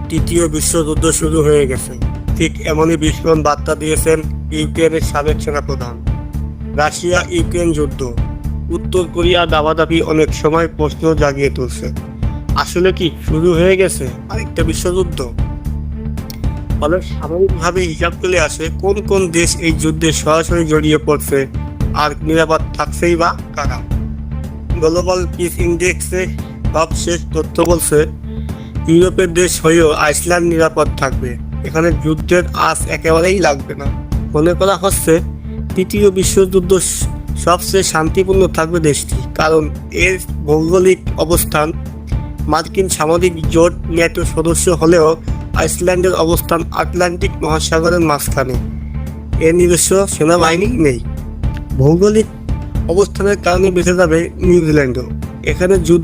তৃতীয় বিশ্বযুদ্ধ শুরু হয়ে গেছে, ঠিক এমনই বিস্ফোরণ বার্তা দিয়েছেন ইউক্রেনের সাবেক সেনাপ্রধান। রাশিয়া ইউক্রেন যুদ্ধ, উত্তর কোরিয়া দাবাদাবি অনেক সময় প্রশ্ন জাগিয়ে তুলছে, আসলে কি শুরু হয়ে গেছে আরেকটা বিশ্বযুদ্ধ? ফলে সাময়িকভাবে হিসাব চলে আসে কোন কোন দেশ এই যুদ্ধে সরাসরি জড়িয়ে পড়ছে আর নিরাপদ থাকছেই বা কারা। গ্লোবাল পিস ইন্ডেক্সে সবশেষ তথ্য বলছে ইউরোপের দেশ হয়েও আইসল্যান্ড নিরাপদ থাকবে, এখানে যুদ্ধের আঁচ একেবারেই লাগবে না। মনে করা হচ্ছে তৃতীয় বিশ্বযুদ্ধ সবচেয়ে শান্তিপূর্ণ থাকবে দেশটি, কারণ এর ভৌগোলিক অবস্থান মার্কিন সামরিক জোট ন্যাটো সদস্য হলেও আইসল্যান্ডের অবস্থান আটলান্টিক মহাসাগরের মাঝখানে, এর নিজস্ব সেনাবাহিনী নেই। ভৌগোলিক অবস্থানের কারণে বেঁচে যাবে নিউজিল্যান্ডও, এখানে যুদ্ধ